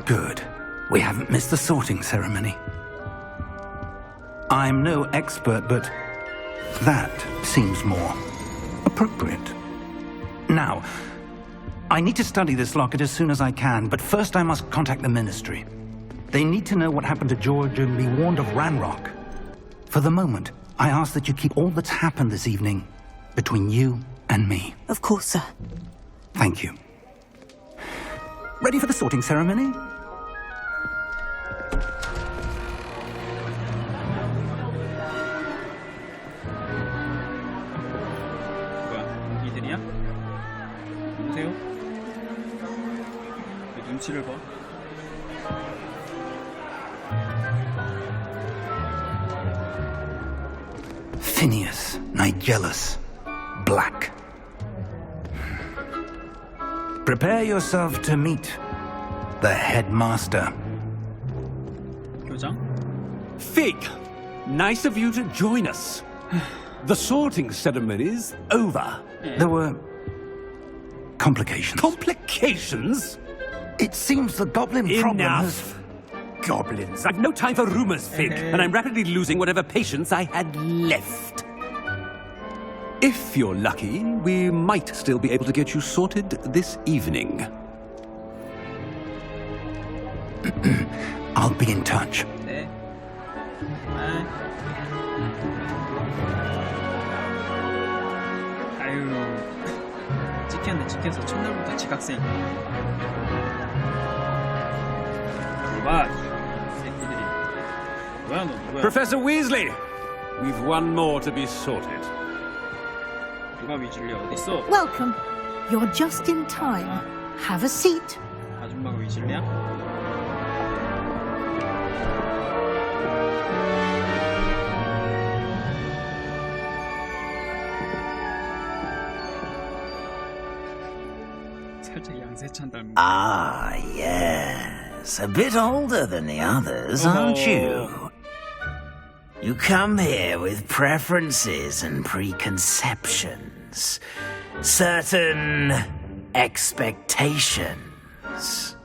Good. We haven't missed the sorting ceremony. I'm no expert, but that seems more appropriate. Now, I need to study this locket as soon as I can, but first I must contact the Ministry. They need to know what happened to George and be warned of Ranrock. For the moment, I ask that you keep all that's happened this evening between you and me. Of course, sir. Thank you. Ready for the sorting ceremony? 뭐야, 이들이야? 누구세요? 왜 눈치를 봐? Phineas, Nigellus, Black. Prepare yourself to meet the headmaster. 교장? Fig, nice of you to join us. The sorting ceremony's over. There were complications. Complications? It seems the goblin problem has... Enough. Goblins. I've no time for rumors, Fig, and I'm rapidly losing whatever patience I had left. If you're lucky, we might still be able to get you sorted this evening. I'll be in touch. 네. 아유, 찍혔어. 첫날부터 지각생. 봐, 새끼들이. 뭐야 너 누구야? Professor Weasley, we've one more to be sorted. 누가 위즐리 어딨어? Welcome. You're just in time. Have a seat. 아줌마가 위즐리야? 살짝 양세찬 닮은. Ah, yes. A bit older than the others, aren't you? You come here with preferences and preconceptions. Certain expectations.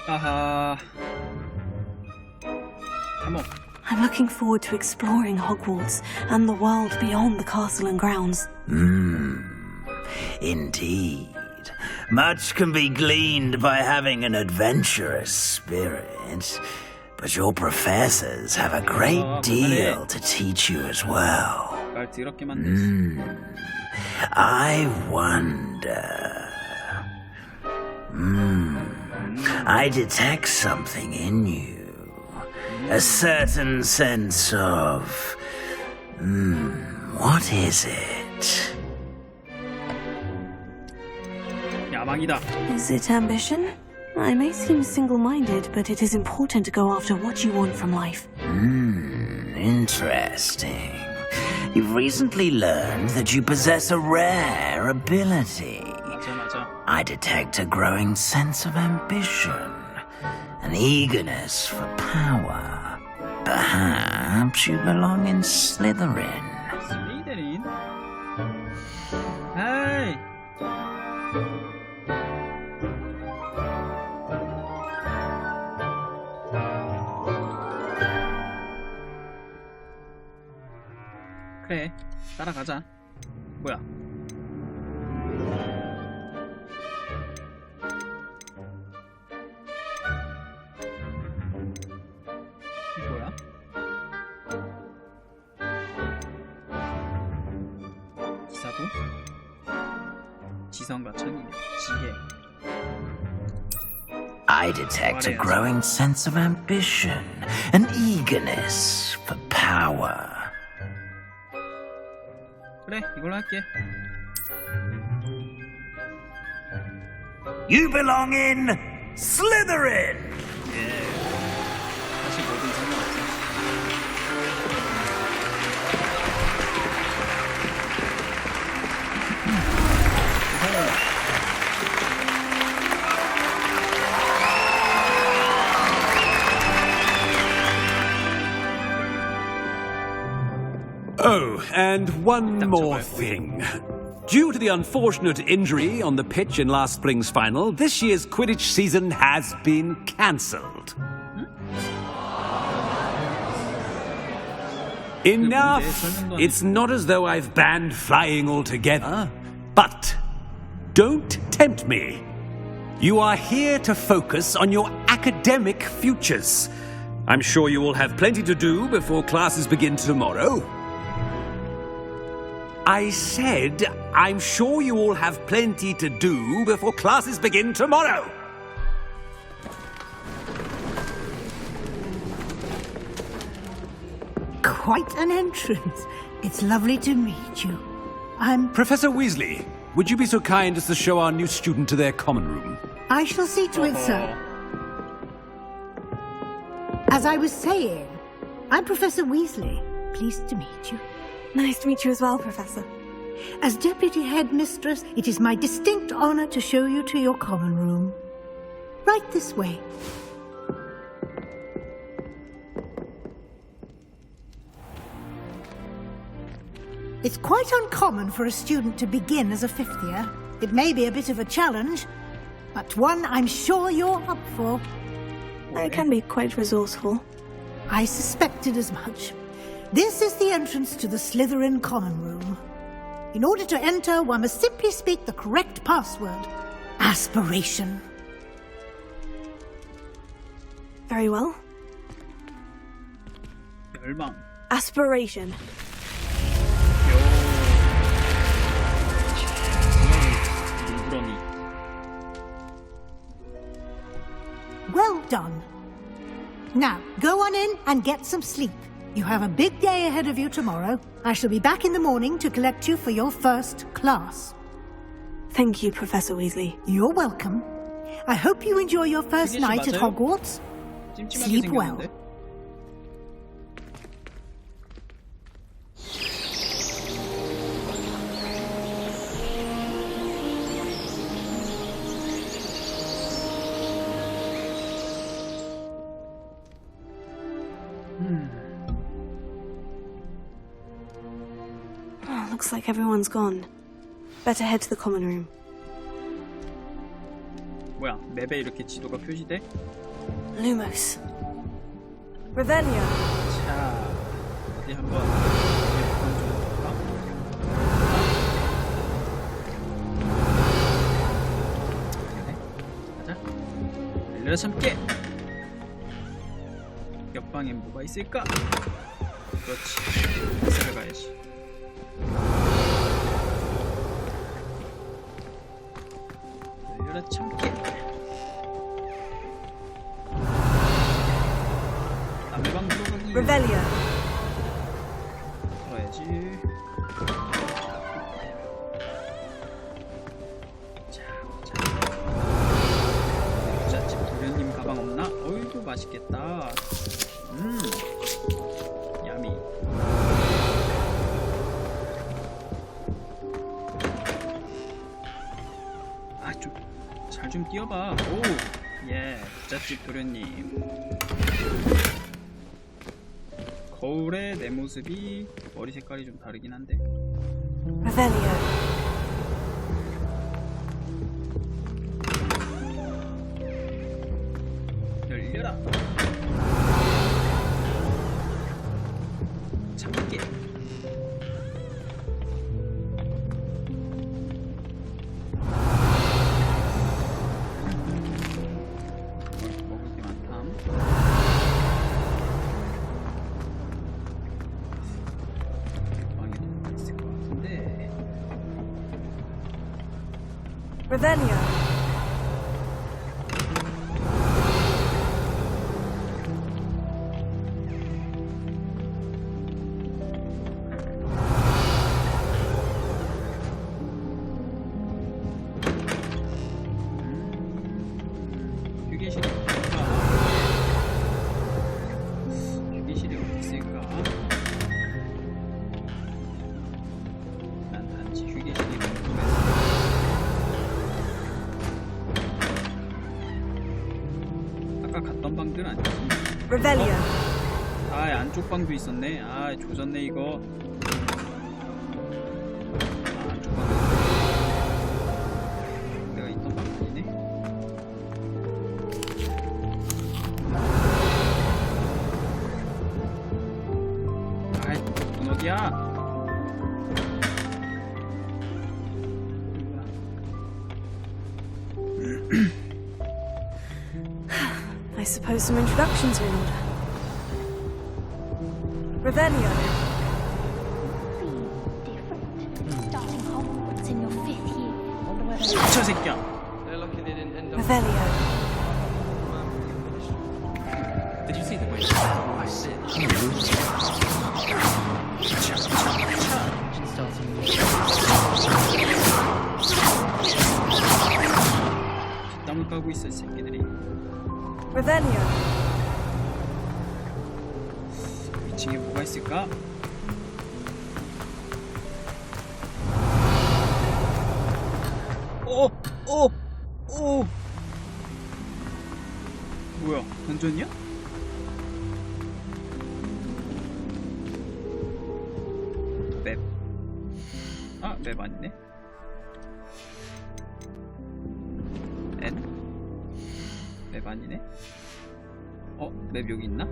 아하. Come on. I'm looking forward to exploring Hogwarts and the world beyond the castle and grounds. Indeed. Much can be gleaned by having an adventurous spirit. But your professors have a great deal to teach you as well. 말 더럽게 만들었어. I wonder. I detect something in you. A certain sense of. What is it? 야망이다. Is it ambition? I may seem single-minded, but it is important to go after what you want from life. Interesting. You've recently learned that you possess a rare ability. 맞아. I detect a growing sense of ambition, an eagerness for power. Perhaps you belong in Slytherin. 스lytherin? 에이. 그래, 따라가자. 뭐야? 뭐야? 기사도? 지성과 천인, 지혜. I detect a growing sense of ambition, an eagerness for power. 그래, 이걸로 할게. You belong in Slytherin! 사실 뭐든 상관없어. Oh, and one more thing. Due to the unfortunate injury on the pitch in last spring's final, this year's Quidditch season has been cancelled. Enough! It's not as though I've banned flying altogether, but don't tempt me. You are here to focus on your academic futures. I'm sure you will have plenty to do before classes begin tomorrow. I said, I'm sure you all have plenty to do before classes begin tomorrow. Quite an entrance. It's lovely to meet you. I'm... Professor Weasley, would you be so kind as to show our new student to their common room? I shall see to it, sir. As I was saying, I'm Professor Weasley. Pleased to meet you. Nice to meet you as well, Professor. As Deputy Headmistress, it is my distinct honor to show you to your common room. Right this way. It's quite uncommon for a student to begin as a fifth year. It may be a bit of a challenge, but one I'm sure you're up for. I can be quite resourceful. I suspected as much. This is the entrance to the Slytherin common room. In order to enter, one must simply speak the correct password. Aspiration. Very well. 열망. Aspiration. 눈구렁이. Well done. Now, go on in and get some sleep. You have a big day ahead of you tomorrow. I shall be back in the morning to collect you for your first class. Thank you, Professor Weasley. You're welcome. I hope you enjoy your first night at 맞아요? Hogwarts. 찜찜하게 Sleep well. 생겼는데? Oh, looks like everyone's gone. Better head to the common room. 뭐야, 맵에 이렇게 지도가 표시돼? Lumos. Revelio. 자, 어디 한번 볼까? 그래, 가자. 열려 참깨. 옆방엔 뭐가 있을까? 그렇지. 이사를 가야지. 열려 참깨. 남방 들어가기. Revelio. 들어야지. 자, 보자. 부잣집 도련님 가방 없나? 어이구 맛있겠다. 야미. 아, 좀 잘 좀 뛰어봐. 오, 예, 부잣집 도련님. 거울에 내 모습이 머리 색깔이 좀 다르긴 한데. Revelio. 열려라. 참깨. 먹을 게 많담. 방에도 있을 것 같은데. Revelio. 휴게실이 어딜까? 휴게실이 어디 있을까? 난 단지 휴게실이 궁금해서. 아까 갔던 방들 아니지? Revelio. 아, 안쪽 방도 있었네. 아, 조졌네 이거. 아, 안쪽 방도. 넌 어디야? I suppose some introductions are in order. Revelio. Starting Hogwarts in your 5th year. 저 새끼야. Revelio. Did you see the way? 땀을 까고 있어 이 새끼들이. Revelio. 2층에 뭐가 있을까? 오! 뭐야? 던전이야? 맵. 아, 맵 아니네. 맵 아니네. 맵 여기 있나?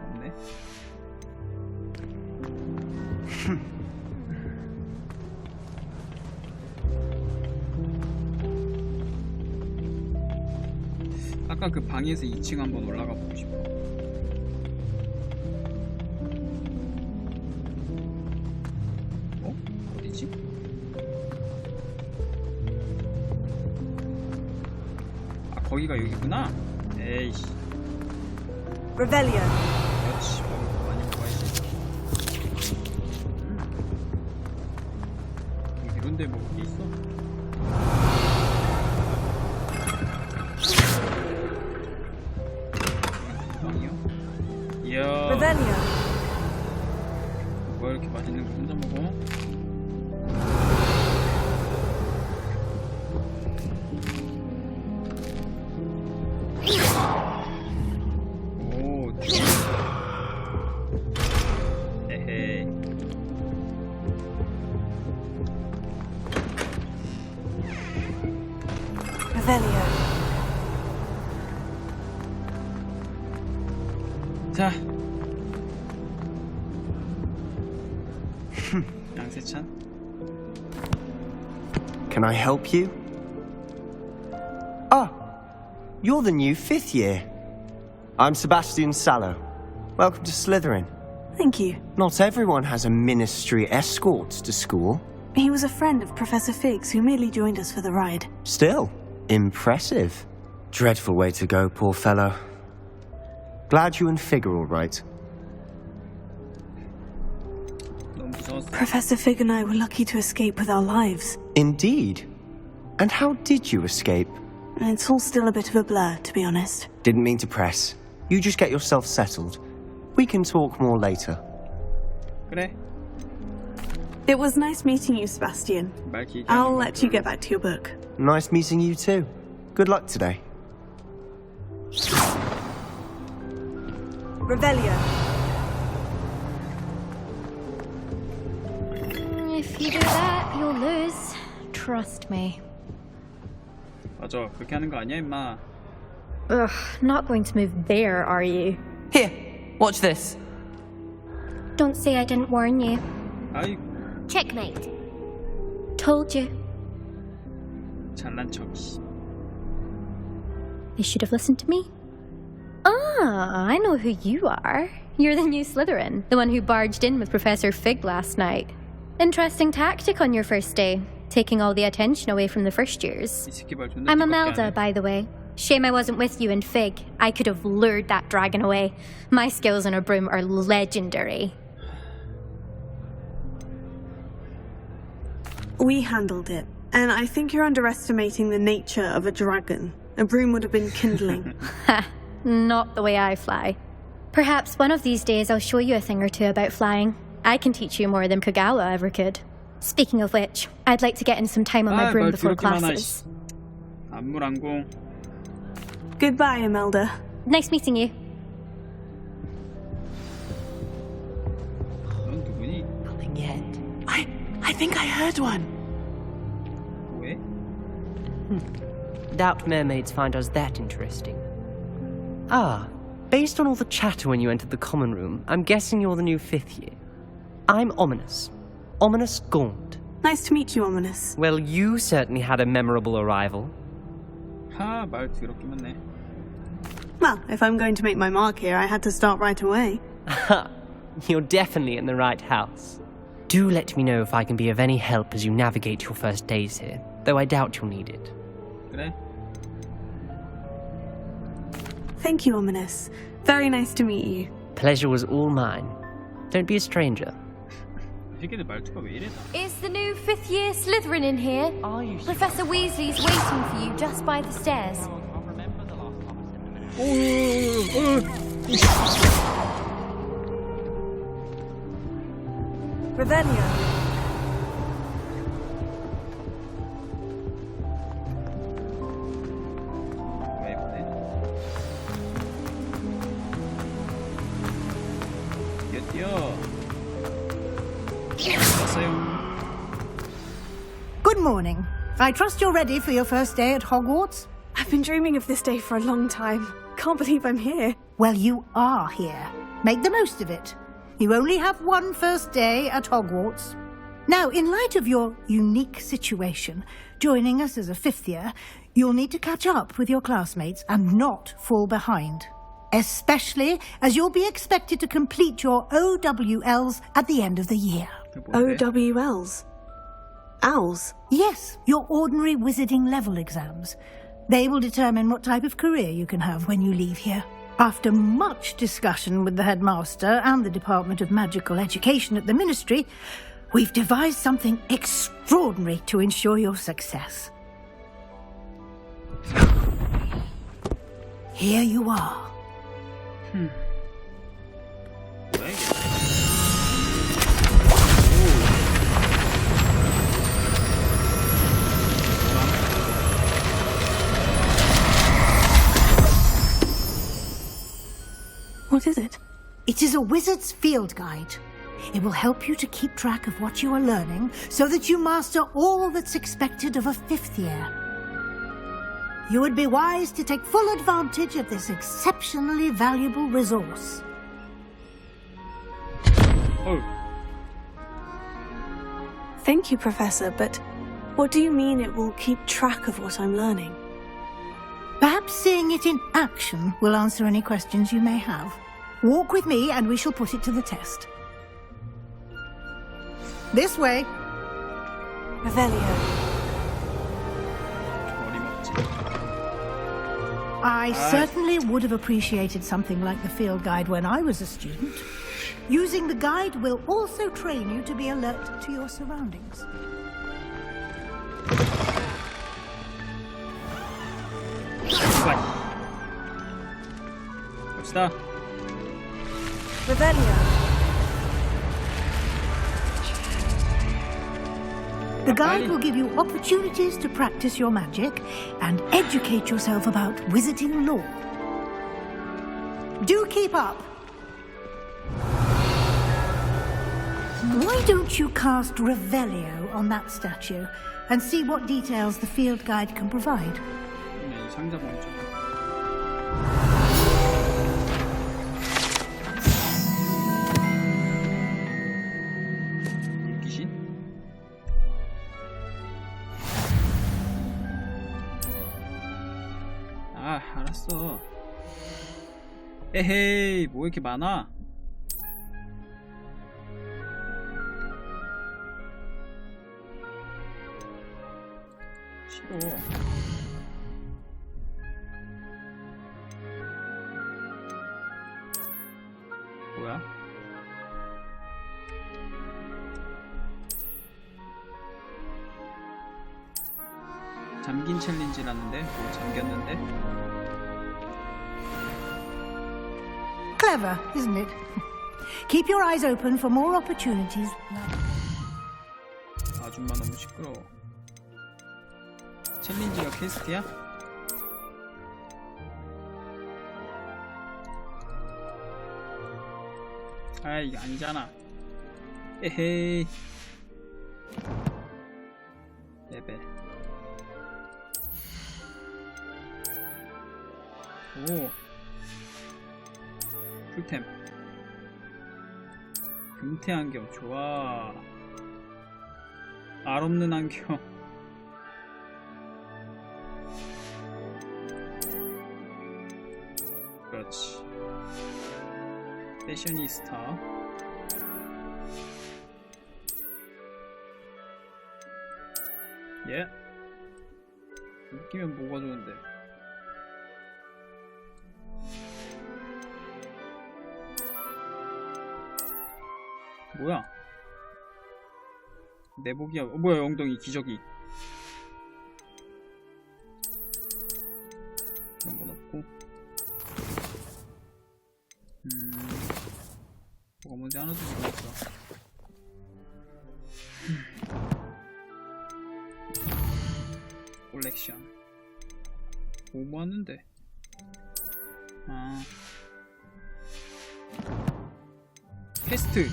없네. 아까 그 방에서 2층 한번 올라가 보고 싶어. 어디지? 아, 거기가 여기구나. 에이씨. Revelio. 그렇지. 먹을 많이 먹어야지. 이런데 먹을 게 있어? 이야. Revelio. 뭐야 이렇게 맛있는 거 혼자 먹어? 오, 에헤이. Revelio. 자. 양세찬. Can I help you? Ah, you're the new 5th year. I'm Sebastian Sallow. Welcome to Slytherin. Thank you. Not everyone has a ministry escort to school. He was a friend of Professor Fig's who merely joined us for the ride. Still, impressive. Dreadful way to go, poor fellow. Glad you and Fig are all right. 너무 무서웠어. Professor Fig and I were lucky to escape with our lives. Indeed. And how did you escape? It's all still a bit of a blur, to be honest. Didn't mean to press. You just get yourself settled. We can talk more later. 그래. It was nice meeting you, Sebastian. 말 길게 I'll 하는 거 let you get back to your book. Nice meeting you too. Good luck today. Revelio. If you do that, you'll lose. Trust me. 맞아. 그렇게 하는 거 아니야, 임마. Ugh, not going to move there, are you? Here, watch this. Don't say I didn't warn you. 아이, Checkmate. Told you. 잘난 척. 씨. You should have listened to me. Ah, I know who you are. You're the new Slytherin, the one who barged in with Professor Fig last night. Interesting tactic on your first day, taking all the attention away from the first years. 이 새끼 말 존나 I'm 뒤밖에 안 Imelda, 해. by the way. Shame I wasn't with you in Fig. I could have lured that dragon away. My skills on a broom are legendary. We handled it, and I think you're underestimating the nature of a dragon. A broom would have been kindling. Ha, not the way I fly. Perhaps one of these days I'll show you a thing or two about flying. I can teach you more than Kagawa ever could. Speaking of which, I'd like to get in some time on my broom 말 before 더럽게 많아, classes. 씨. 안물안공. Goodbye, Imelda. Nice meeting you. 넌 누구니? Nothing yet. I think I heard one. 뭐해? Doubt mermaids find us that interesting. Ah, based on all the chatter when you entered the common room, I'm guessing you're the new 5th year. I'm Ominous. Ominous Gaunt. Nice to meet you, Ominous. Well, you certainly had a memorable arrival. 하, 말 더럽게 많네. Well, if I'm going to make my mark here, I had to start right away. You're definitely in the right house. Do let me know if I can be of any help as you navigate your first days here, though I doubt you'll need it. 그래? Thank you, Ominous. Very nice to meet you. Pleasure was all mine. Don't be a stranger. 새끼들 말투가 왜 이래? Is the new 5th year Slytherin in here? Professor Weasley's waiting for you just by the stairs. Revelio. 왜 이래? 뛰어. Good morning. I trust you're ready for your first day at Hogwarts? I've been dreaming of this day for a long time. Can't believe I'm here. Well, you are here. Make the most of it. You only have one first day at Hogwarts. Now, in light of your unique situation, joining us as a 5th year, you'll need to catch up with your classmates and not fall behind. Especially as you'll be expected to complete your OWLs at the end of the year. OWLs? Owls? Yes, your ordinary wizarding level exams. They will determine what type of career you can have when you leave here. After much discussion with the headmaster and the Department of Magical Education at the Ministry, we've devised something extraordinary to ensure your success. Here you are. What is it? It is a wizard's field guide. It will help you to keep track of what you are learning so that you master all that's expected of a 5th year. You would be wise to take full advantage of this exceptionally valuable resource. Oh. Thank you, Professor, but what do you mean it will keep track of what I'm learning? Perhaps seeing it in action will answer any questions you may have. Walk with me and we shall put it to the test. This way. Revelio. I certainly would have appreciated something like the field guide when I was a student. Using the guide will also train you to be alert to your surroundings. 갑시다. Revelio. The guide will give you opportunities to practice your magic and educate yourself about wizarding lore. Do keep up. Why don't you cast Revelio on that statue and see what details the field guide can provide? 네, 상자 먼저. 귀신? 아, 알았어. 에헤이, 뭐 이렇게 많아? 싫어. 뭐야? 잠긴 챌린지라는데? 뭐 잠겼는데? Clever, isn't it? Keep your eyes open for more opportunities. 아줌마 너무 시끄러워. 챌린지가 퀘스트야? 아, 이게 아니잖아. 에헤이. 레벨. 오. 꿀템. 금태 안경 좋아. 알 없는 안경. 그렇지. 패셔니스타. 예. 웃기면 뭐가 좋은데. 뭐야? 내복이야. 뭐야, 엉덩이 기저귀. 이런 건 없고. 뭐가 뭔지 하나도 모르겠어. 콜렉션. 뭐 하는데? 아. 퀘스트.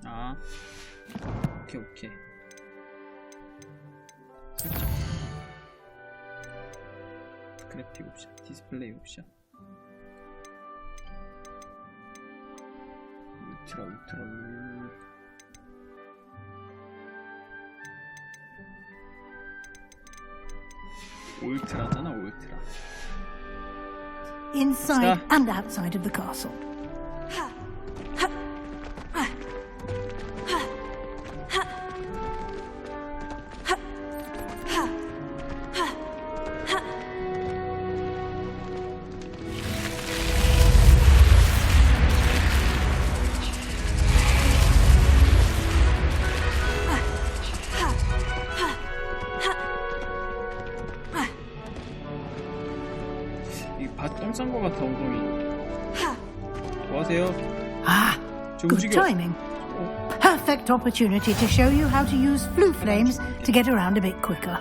아. 오케이. 설정. 그래픽 옵션, 디스플레이 옵션. 울트라. 울트라잖아, 울트라. Inside and outside of the castle. 똥싼 거 같아, 엉덩이. 도와세요. Good timing. Perfect opportunity to show you how to use flue flames to get around a bit quicker.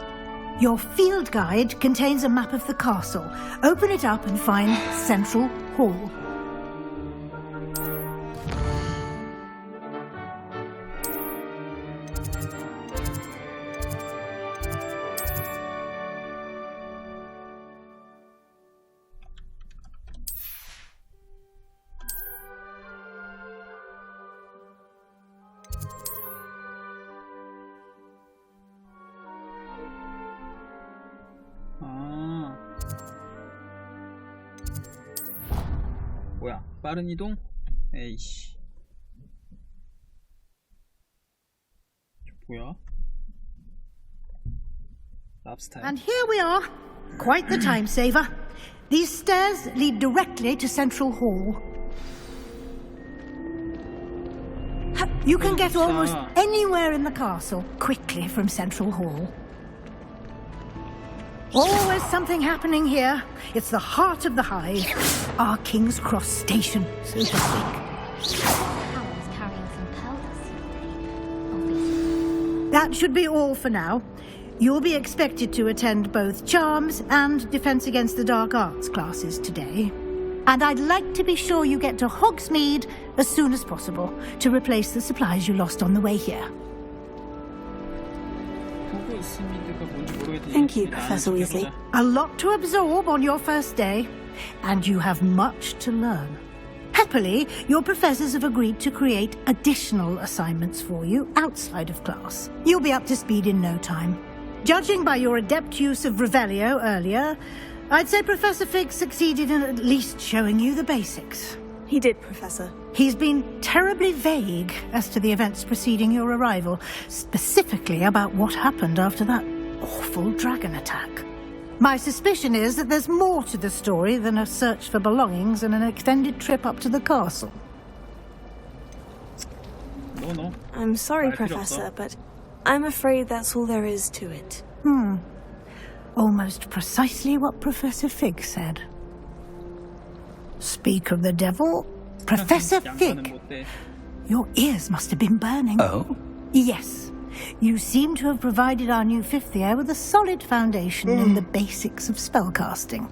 Your field guide contains a map of the castle. Open it up and find Central Hall. 뭐야, 빠른 이동? 에이씨. 뭐야? 랍스타일. And here we are. Quite the time saver. These stairs lead directly to Central Hall. You can get almost anywhere in the castle quickly from Central Hall. Always something happening here. It's the heart of the hive. Our King's Cross station, so to speak. Alan's carrying some pelts, obviously. That should be all for now. You'll be expected to attend both Charms and Defense Against the Dark Arts classes today. And I'd like to be sure you get to Hogsmeade as soon as possible to replace the supplies you lost on the way here. Thank you, Professor Weasley. A lot to absorb on your first day, and you have much to learn. Happily, your professors have agreed to create additional assignments for you outside of class. You'll be up to speed in no time. Judging by your adept use of Revelio earlier, I'd say Professor Fig succeeded in at least showing you the basics. He did, Professor. He's been terribly vague as to the events preceding your arrival, specifically about what happened after that awful dragon attack. My suspicion is that there's more to the story than a search for belongings and an extended trip up to the castle. No. I'm sorry, Professor, but I'm afraid that's all there is to it. Almost precisely what Professor Fig said. Speak of the devil, Professor Fig. Your ears must have been burning. Oh? Yes. You seem to have provided our new fifth year with a solid foundation in the basics of spellcasting.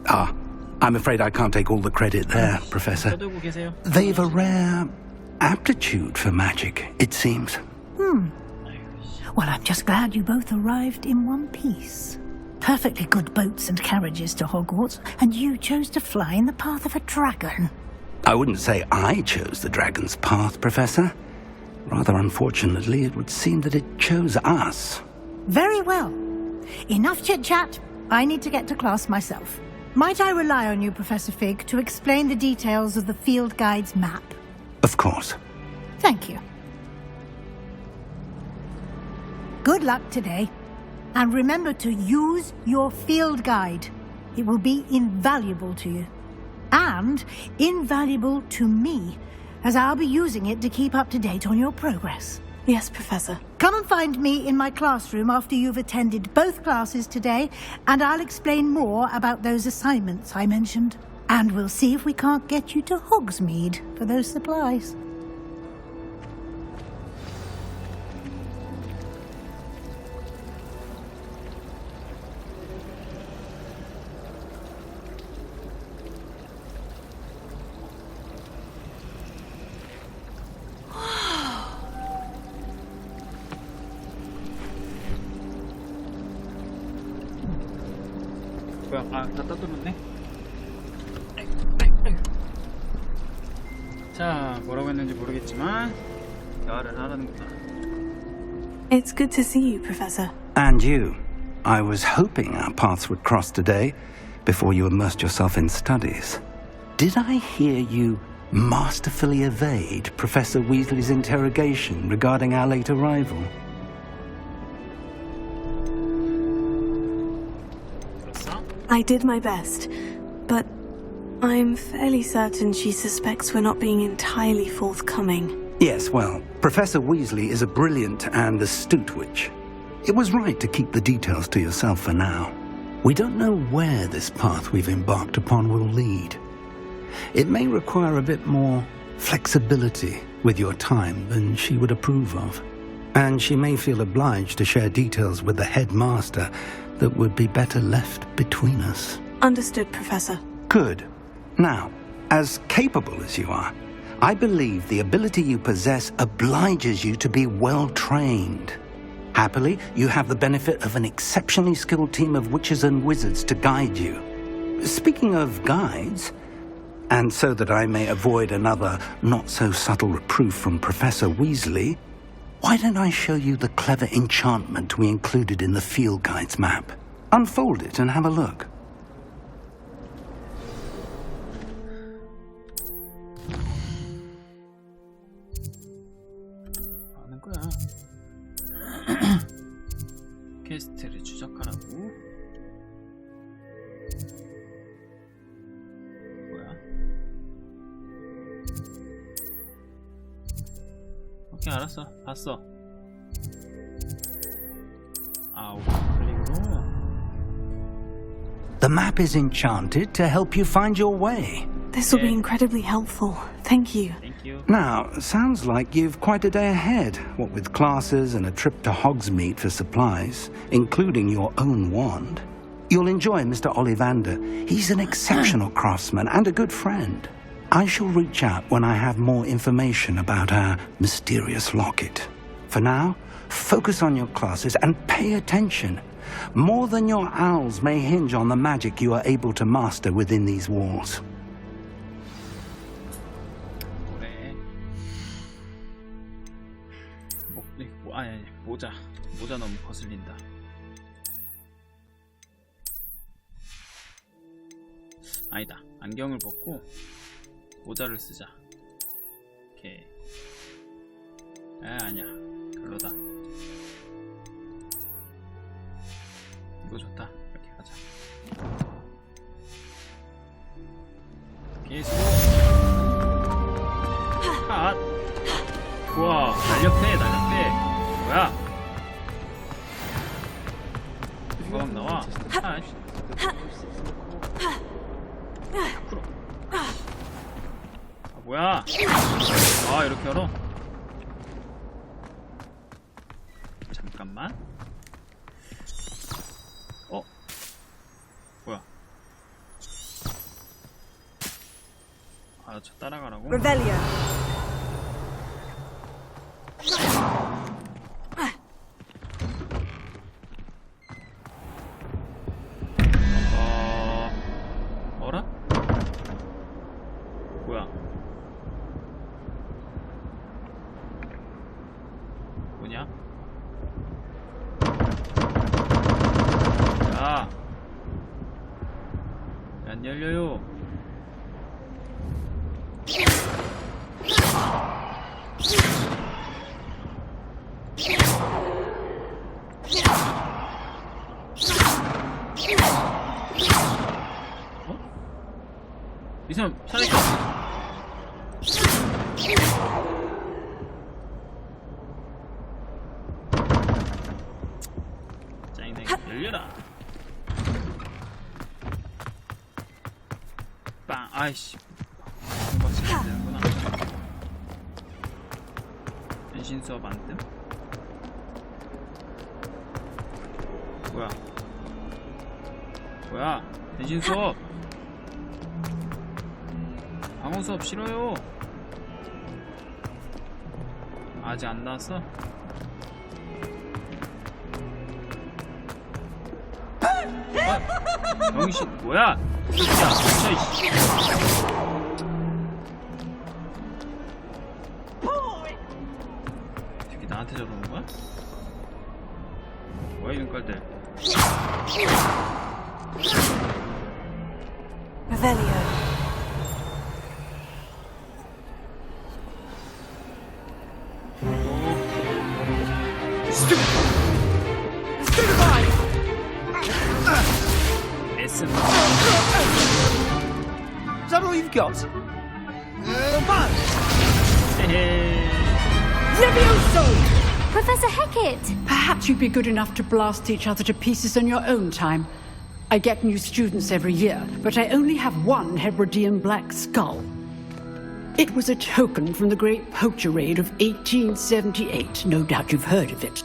I'm afraid I can't take all the credit there, Professor. They've a rare aptitude for magic, it seems. Well, I'm just glad you both arrived in one piece. perfectly good boats and carriages to Hogwarts, and you chose to fly in the path of a dragon. I wouldn't say I chose the dragon's path, Professor. Rather unfortunately, it would seem that it chose us. Very well. Enough chit-chat. I need to get to class myself. Might I rely on you, Professor Fig, to explain the details of the field guide's map? Of course. Thank you. Good luck today. And remember to use your field guide. It will be invaluable to you. And invaluable to me, as I'll be using it to keep up to date on your progress. Yes, Professor. Come and find me in my classroom after you've attended both classes today, and I'll explain more about those assignments I mentioned. And we'll see if we can't get you to Hogsmeade for those supplies. 뭐야? 아, 다 따돌렸네. 자, 뭐라고 했는지 모르겠지만 대화를 하라는구나. It's good to see you, Professor. And you. I was hoping our paths would cross today before you immersed yourself in studies. Did I hear you masterfully evade Professor Weasley's interrogation regarding our late arrival? I did my best, but I'm fairly certain she suspects we're not being entirely forthcoming. Yes, well, Professor Weasley is a brilliant and astute witch. It was right to keep the details to yourself for now. We don't know where this path we've embarked upon will lead. It may require a bit more flexibility with your time than she would approve of. And she may feel obliged to share details with the headmaster that would be better left between us. Understood, Professor. Good. Now, as capable as you are, I believe the ability you possess obliges you to be well-trained. Happily, you have the benefit of an exceptionally skilled team of witches and wizards to guide you. Speaking of guides, and so that I may avoid another not-so-subtle reproof from Professor Weasley, why don't I show you the clever enchantment we included in the field guide's map? Unfold it and have a look. 하는 거야. 퀘스트를 추적하라고. 뭐야? 오케이, 알았어. 봤어. 아, 오클릭으로. The map is enchanted to help you find your way. This will be incredibly helpful. Thank you. Thank you. Now, sounds like you've quite a day ahead, what with classes and a trip to Hogsmeade for supplies, including your own wand. You'll enjoy Mr. Ollivander. He's an exceptional craftsman and a good friend. I shall reach out when I have more information about our mysterious locket. For now, focus on your classes and pay attention. More than your owls may hinge on the magic you are able to master within these walls. 아니, 모자 너무 거슬린다. 아니다, 안경을 벗고 모자를 쓰자. 오케이. 아니야, 별로다. 이거 좋다. 이렇게 가자. 계속. 아, 우와, 날렵해. 뭐야? 누가 막 나와? 앞으로. 아, 뭐야? 아, 이렇게 열어? 잠깐만. 뭐야? 아, 저 따라가라고? Revelio. 싫어요. 이 사람 살아있다. 짜증나게 열려라. 빵. 아이씨. 맞추면 안 되는구나. 변신 수업 안 뜸? 뭐야? 변신 수업. 방어 수업 싫어요. 아직 안 나왔어? 병신 뭐야? 진짜 이씨. 새끼 나한테 저러는 거야? 뭐야 이 눈깔들? Revelio. S. Is that all you've got? Levioso! Professor Hecat! Perhaps you'd be good enough to blast each other to pieces on your own time. I get new students every year, but I only have one Hebridean black skull. It was a token from the Great Poacher Raid of 1878. No doubt you've heard of it.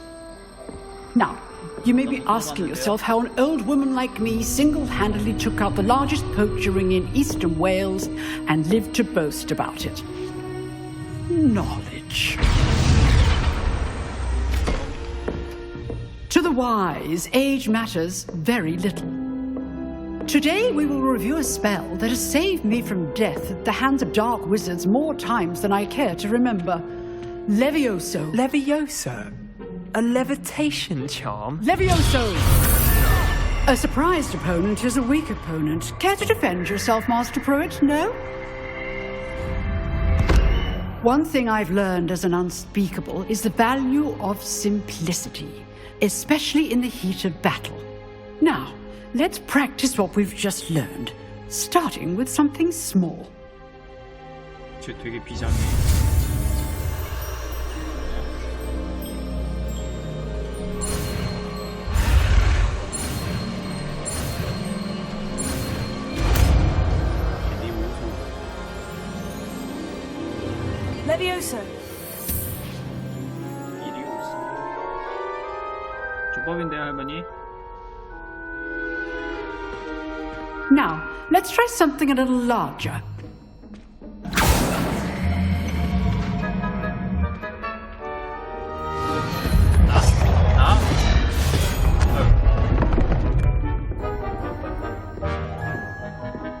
Now, you may be asking yourself how an old woman like me single-handedly took out the largest poacher ring in eastern Wales and lived to boast about it. Knowledge. To the wise, age matters very little. Today we will review a spell that has saved me from death at the hands of dark wizards more times than I care to remember. Levioso. Levioso? A levitation charm? Levioso! A surprised opponent is a weak opponent. Care to defend yourself, Master Pruitt? No? One thing I've learned as an unspeakable is the value of simplicity, especially in the heat of battle. Now, let's practice what we've just learned, starting with something small. 쟤 되게 비장해. Levioso. 조법인데요, 할머니? Now, let's try something a little larger. 나?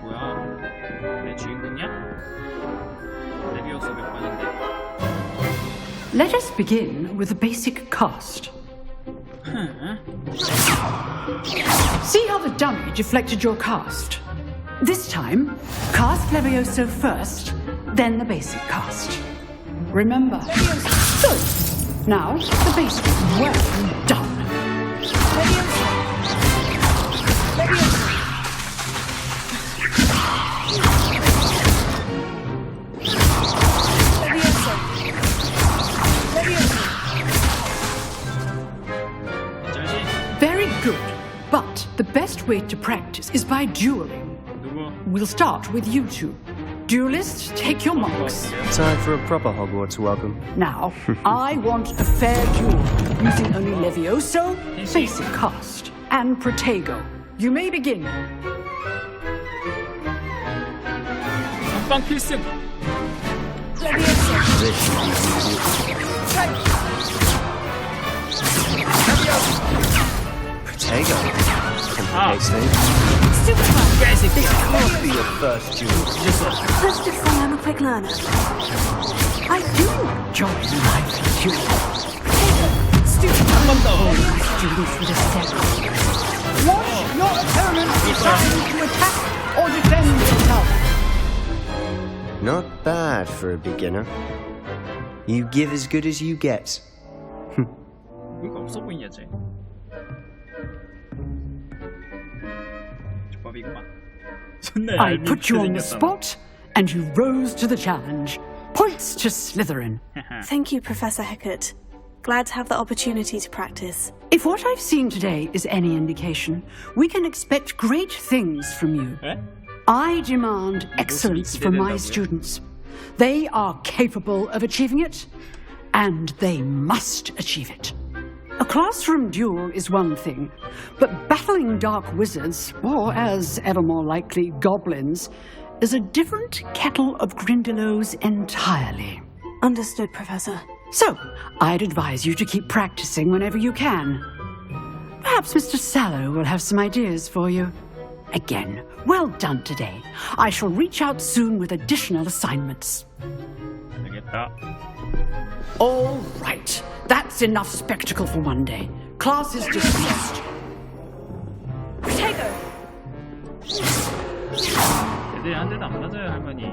뭐야? 내 주인공이야? 레비오스 몇 번인데? Let us begin with the basic cast. See how the dummy deflected your cast? This time, cast Levioso first, then the basic cast. Remember. Good. Now, the basic. Well done. Levioso. Levioso. Very good. But the best way to practice is by dueling. 누구? We'll start with you two. Duelists, take your marks. Time for a proper Hogwarts welcome. Now, I want a fair duel, using only Levioso, basic cast, and Protego. You may begin. 선빵 필승! Protego. Superfly. This can't be your first duel. Let's just say I'm a quick learner. I do enjoy lively duels. 한번 더! Students with a set. Watch your opponent decide to attack or defend. Not bad for a beginner. You give as good as you get. 뭐가 없어 보이냐 쟤. 조밥이구만. I put you on the spot, and you rose to the challenge. Points to Slytherin. Thank you, Professor Hecat. Glad to have the opportunity to practice. If what I've seen today is any indication, we can expect great things from you. I demand excellence from my students. They are capable of achieving it, and they must achieve it. A classroom duel is one thing, but battling dark wizards, or as ever more likely, goblins, is a different kettle of Grindylows entirely. Understood, Professor. So, I'd advise you to keep practicing whenever you can. Perhaps Mr. Sallow will have some ideas for you. Again, well done today. I shall reach out soon with additional assignments. 되겠다. All right. That's enough spectacle for one day. Class is dismissed. Protego! 애들이 한 대도 안 맞아요, 할머니.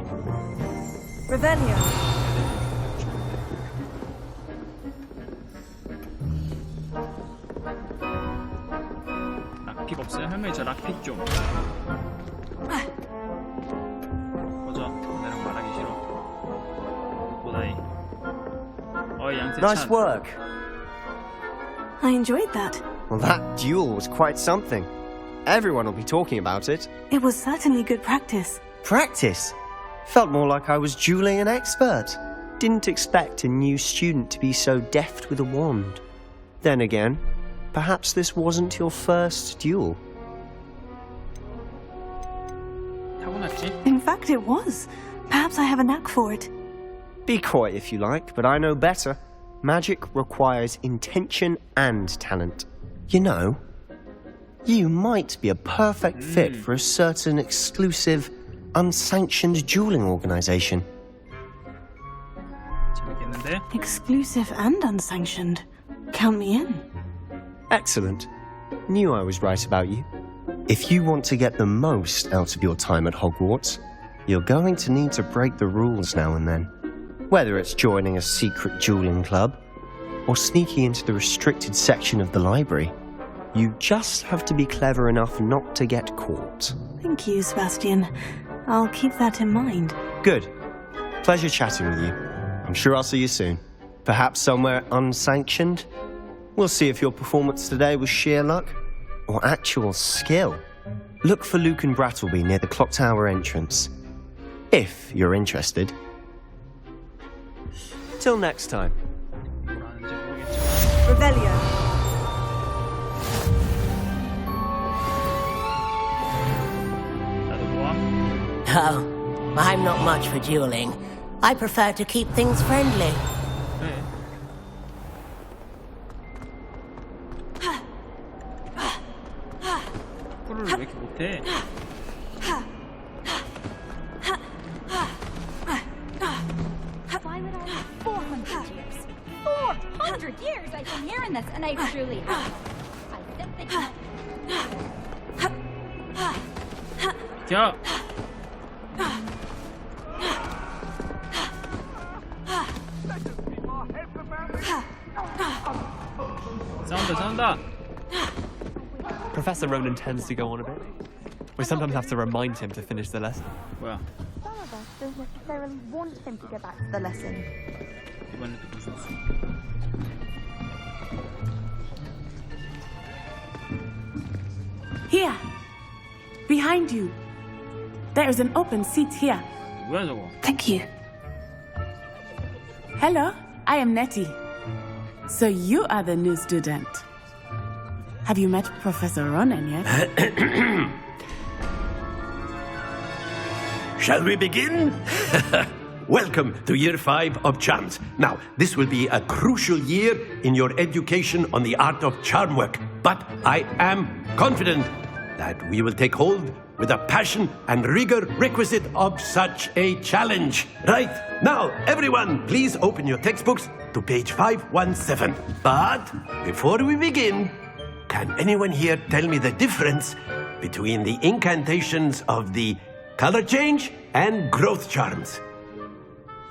Revelio. 락픽 없어요? 할머니 저 락픽 좀. 꺼져. 내랑 말하기 싫어. 보다이. 양세찬. Nice work. I enjoyed that. Well, that duel was quite something. Everyone will be talking about it. It was certainly good practice. Practice? Felt more like I was dueling an expert. Didn't expect a new student to be so deft with a wand. Then again, perhaps this wasn't your first duel. 타고났지? In fact, it was. Perhaps I have a knack for it. Be coy if you like, but I know better. Magic requires intention and talent. You know, you might be a perfect fit for a certain exclusive, unsanctioned dueling organization. 재밌겠는데? Exclusive and unsanctioned. Count me in. Excellent. Knew I was right about you. If you want to get the most out of your time at Hogwarts, you're going to need to break the rules now and then. Whether it's joining a secret dueling club or sneaking into the restricted section of the library, you just have to be clever enough not to get caught. Thank you, Sebastian. I'll keep that in mind. Good. Pleasure chatting with you. I'm sure I'll see you soon. Perhaps somewhere unsanctioned? We'll see if your performance today was sheer luck or actual skill. Look for Luke and Brattleby near the clock tower entrance. If you're interested. Till next time. 뭐라는지 모르겠지만. Revelio. 나도 모아. Oh, I'm not much for dueling. I prefer to keep things friendly. 그래. 코를 왜 이렇게 못해? Why would I have 400 years? 400 years I've been hearing this, and I truly have. I simply can't. 야! 싸운다. Professor Ronan tends to go on a bit. We sometimes have to remind him to finish the lesson. 뭐야? Some of us don't necessarily want him to go back to the lesson. 이번에도 무슨 수? Here, behind you. There is an open seat here. 뭐야 저거? Thank you. Hello, I am Nettie. So you are the new student. Have you met Professor Ronan yet? Shall we begin? Welcome to Year 5 of Charms. Now, this will be a crucial year in your education on the art of charm work. But I am confident that we will take hold with the passion and rigor requisite of such a challenge. Right, now, everyone, please open your textbooks to page 517. But before we begin, can anyone here tell me the difference between the incantations of the color change and growth charms?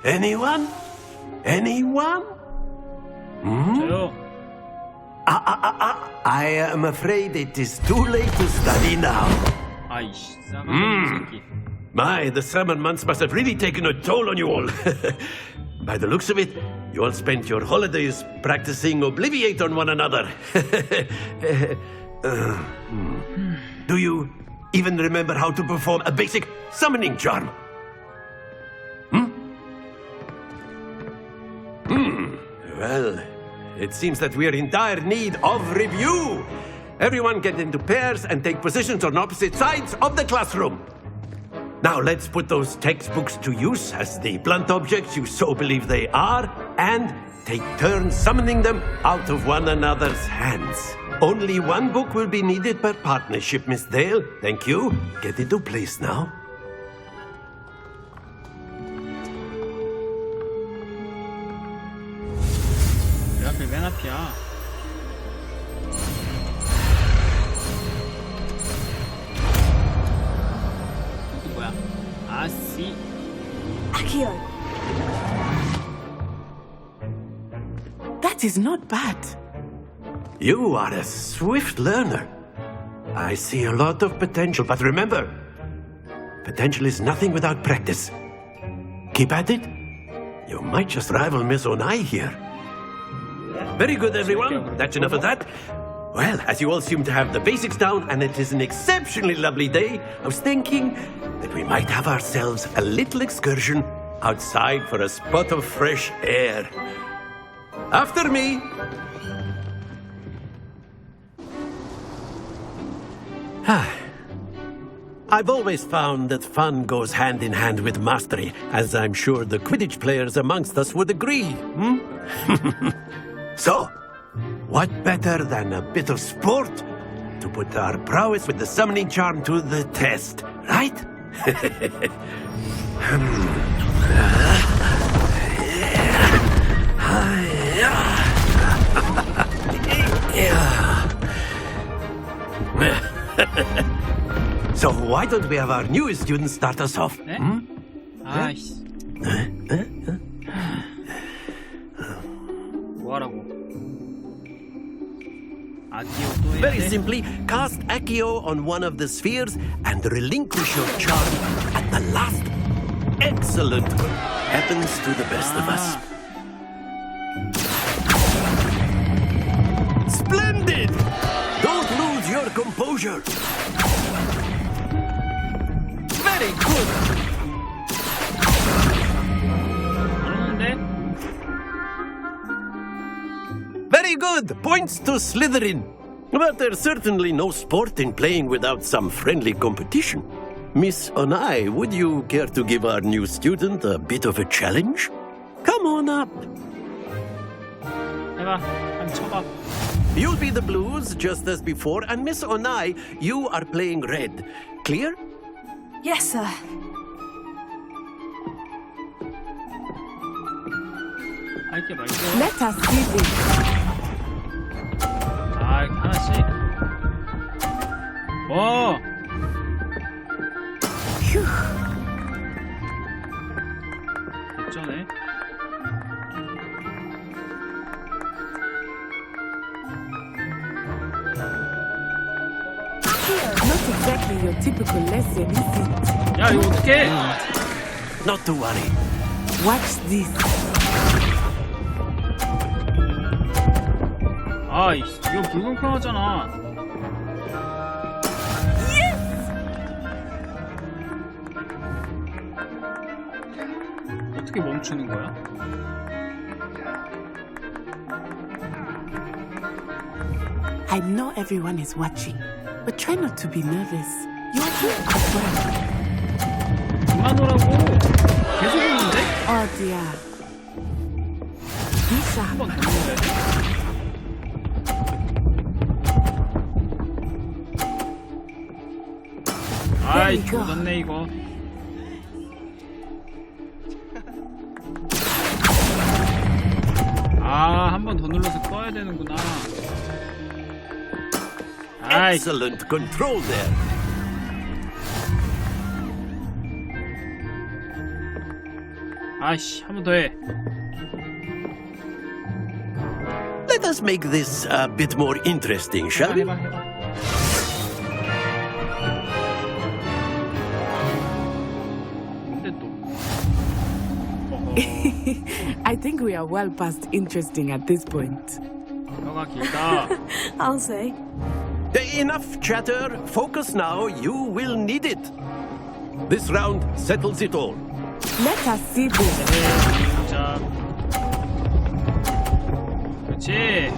Anyone? Anyone? 저요. I am afraid it is too late to study now. 아이씨, 싸가지 새끼. My, the summer months must have really taken a toll on you all. By the looks of it, you all spent your holidays practicing Obliviate on one another. Do you even remember how to perform a basic summoning charm? Well, it seems that we are in dire need of review. Everyone get into pairs and take positions on opposite sides of the classroom. Now let's put those textbooks to use as the blunt objects you so believe they are, and take turns summoning them out of one another's hands. Only one book will be needed per partnership, Miss Dale. Thank you. Get into place now. 왜 하필 맨 앞이야? 여기 뭐야? 아씨. Accio. That is not bad. You are a swift learner. I see a lot of potential, but remember, potential is nothing without practice. Keep at it. You might just rival Miss Onai here. Very good, everyone. That's enough of that. Well, as you all seem to have the basics down, and it is an exceptionally lovely day, I was thinking that we might have ourselves a little excursion outside for a spot of fresh air. After me. I've always found that fun goes hand in hand with mastery, as I'm sure the Quidditch players amongst us would agree. So, what better than a bit of sport to put our prowess with the summoning charm to the test, right? So why don't we have our newest student start us off? 네? 아이씨. 뭐하라고? 아키오 또 해야 Very 돼? simply, cast Accio on one of the spheres and relinquish your charm at the last. Excellent. Happens to the best of us. Splendid! Don't lose your composure. Very good. Very good. Points to Slytherin. But there's certainly no sport in playing without some friendly competition. Miss Onai, would you care to give our new student a bit of a challenge? Come on up. 해봐. 한번 쳐봐. You'll be the blues, just as before, and Miss Onai, you are playing red. Clear? Yes, sir. 할게 말고. Let us see this. 아, 하나씩. 뭐? 어쩌네? Not exactly your typical lesson, is it? 야, 이거 어떡해? Not to worry. Watch this. 아, 이거 불공평하잖아. 어떻게 멈추는 거야? I know everyone is watching, but try not to be nervous. You're here as well. 그만 오라고. 계속 오는데? Oh dear. Be sharp. 한번 더 눌러야 돼? 아이, 조졌네 이거. 아, 한 번 더 눌러서 꺼야 되는구나. 아이. Excellent control there. 아이씨, 한 번 더 해. Let us make this a bit more interesting, shall we? 해봐, 해봐. 근데 또. I think we are well past interesting at this point. 혀가 길다. I'll say. Enough chatter. Focus now. You will need it. This round settles it all. Let us see this. 자. 그렇지.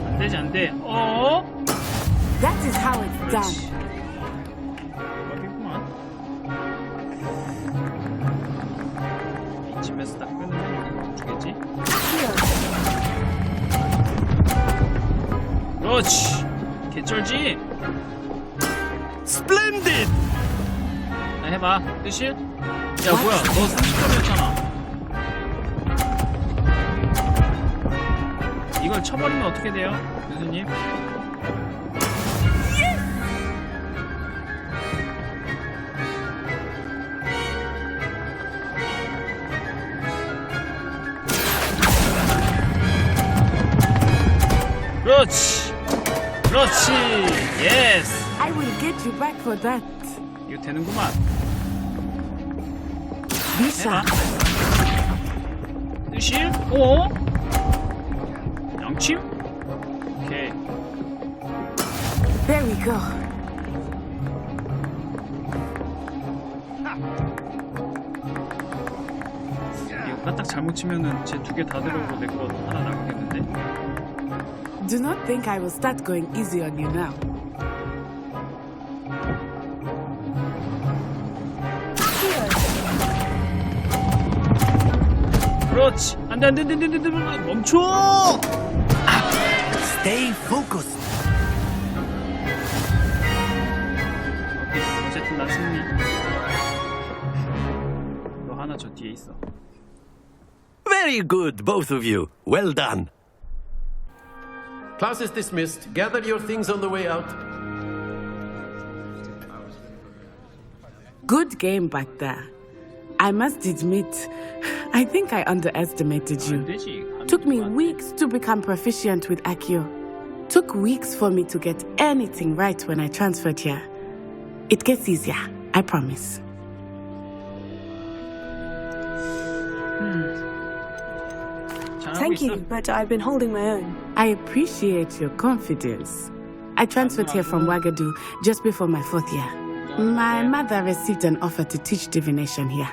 안 되지, 안 돼. 어? That is how it's done. 여기구만. 이쯤에서 딱 끊으면 주겠지? 그렇지. 개쩔지? Splendid! 나 해봐. 뜻이? 야, 뭐야. 너 30점이었잖아. 이걸 쳐버리면 어떻게 돼요? 교수님? 그렇지! 그렇지! 예스! I will get you back for that. 이거 되는구만. Bisa. 뜻이? 어? 양침? 오케이. There we go. 이거 까딱 잘못 치면은 제 두 개 다 들어오고 내 거 하나 나가겠는데? Do not think I will start going easy on you now. 그렇지! 안 돼, 안 돼, 안 돼, 안 돼, 안 돼, 멈춰! Stay focused. 오케이, 어쨌든 난 승리. 너 하나 저 뒤에 있어. Very good, both of you. Well done. Class is dismissed. Gather your things on the way out. Good game back there. I must admit, I think I underestimated you. Took me weeks to become proficient with Accio. Took weeks for me to get anything right when I transferred here. It gets easier, I promise. Thank you, but I've been holding my own. I appreciate your confidence. I transferred here from Wagadu just before my 4th year. My mother received an offer to teach divination here.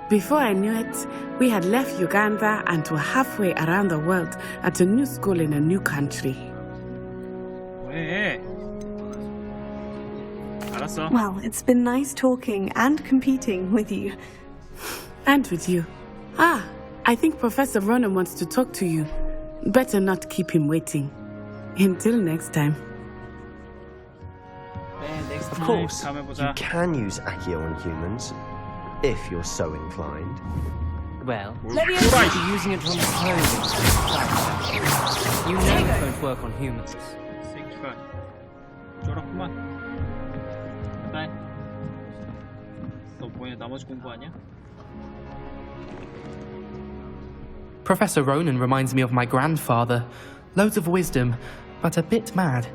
Before I knew it, we had left Uganda and were halfway around the world at a new school in a new country. 왜? 알았어. Well, it's been nice talking and competing with you. And with you. Ah, I think Professor Ronan wants to talk to you. Better not keep him waiting. Until next time. Of course, you can use Accio on humans, if you're so inclined. Well, Let me you'd be using it on clothing. You know it won't work on humans. 새끼가 쫄았구만. 바이. 너 뭐야? 나머지 공부하냐? Professor Ronan reminds me of my grandfather. Loads of wisdom, but a bit mad.